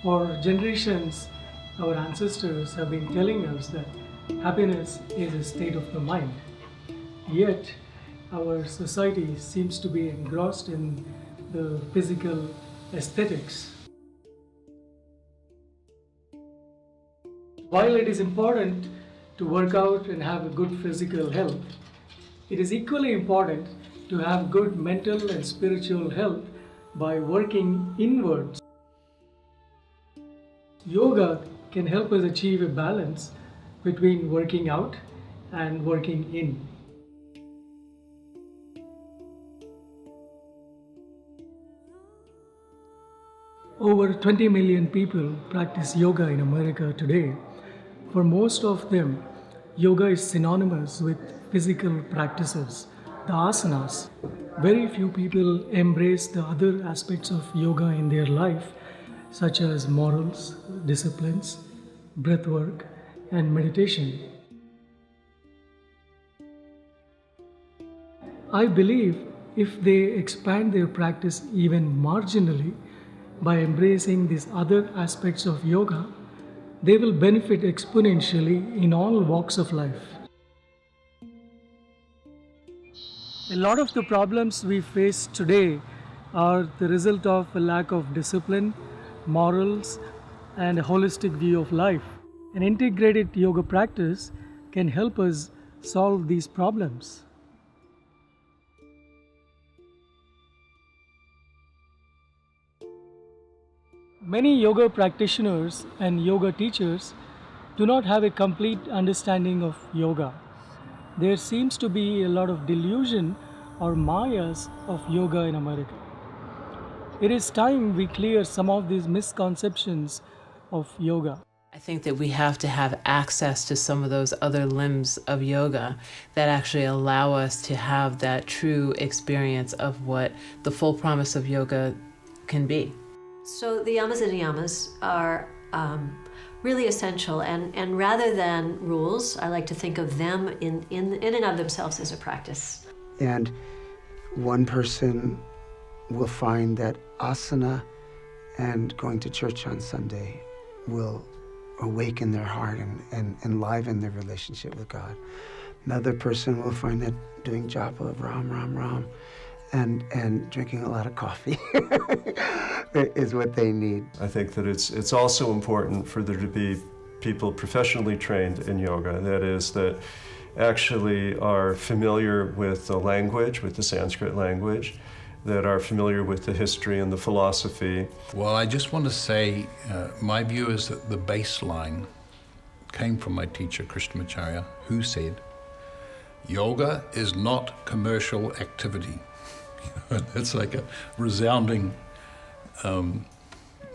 For generations, our ancestors have been telling us that happiness is a state of the mind. Yet, our society seems to be engrossed in the physical aesthetics. While it is important to work out and have a good physical health, it is equally important to have good mental and spiritual health by working inwards. Yoga can help us achieve a balance between working out and working in. Over 20 million people practice yoga in America today. For most of them, yoga is synonymous with physical practices, the asanas. Very few people embrace the other aspects of yoga in their life, such as morals, disciplines, breath work, and meditation. I believe if they expand their practice even marginally by embracing these other aspects of yoga, they will benefit exponentially in all walks of life. A lot of the problems we face today are the result of a lack of discipline, morals, and a holistic view of life. An integrated yoga practice can help us solve these problems. Many yoga practitioners and yoga teachers do not have a complete understanding of yoga. There seems to be a lot of delusion or mayas of yoga in America. It is time we clear some of these misconceptions of yoga. I think that we have to have access to some of those other limbs of yoga that actually allow us to have that true experience of what the full promise of yoga can be. So the yamas and niyamas are really essential, and rather than rules, I like to think of them in and of themselves as a practice. And one person will find that asana and going to church on Sunday will awaken their heart and enliven their relationship with God. Another person will find that doing Chapple of Ram, Ram, Ram, and drinking a lot of coffee is what they need. I think that it's also important for there to be people professionally trained in yoga, that is, that actually are familiar with the language, with the Sanskrit language, that are familiar with the history and the philosophy. Well, I just want to say, my view is that the baseline came from my teacher, Krishnamacharya, who said, yoga is not commercial activity. That's like a resounding,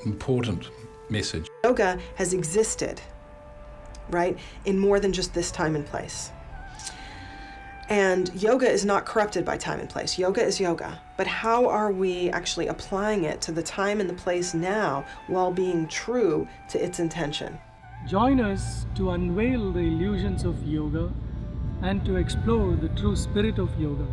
important message. Yoga has existed, right, in more than just this time and place. And yoga is not corrupted by time and place. Yoga is yoga. But how are we actually applying it to the time and the place now while being true to its intention? Join us to unveil the illusions of yoga and to explore the true spirit of yoga.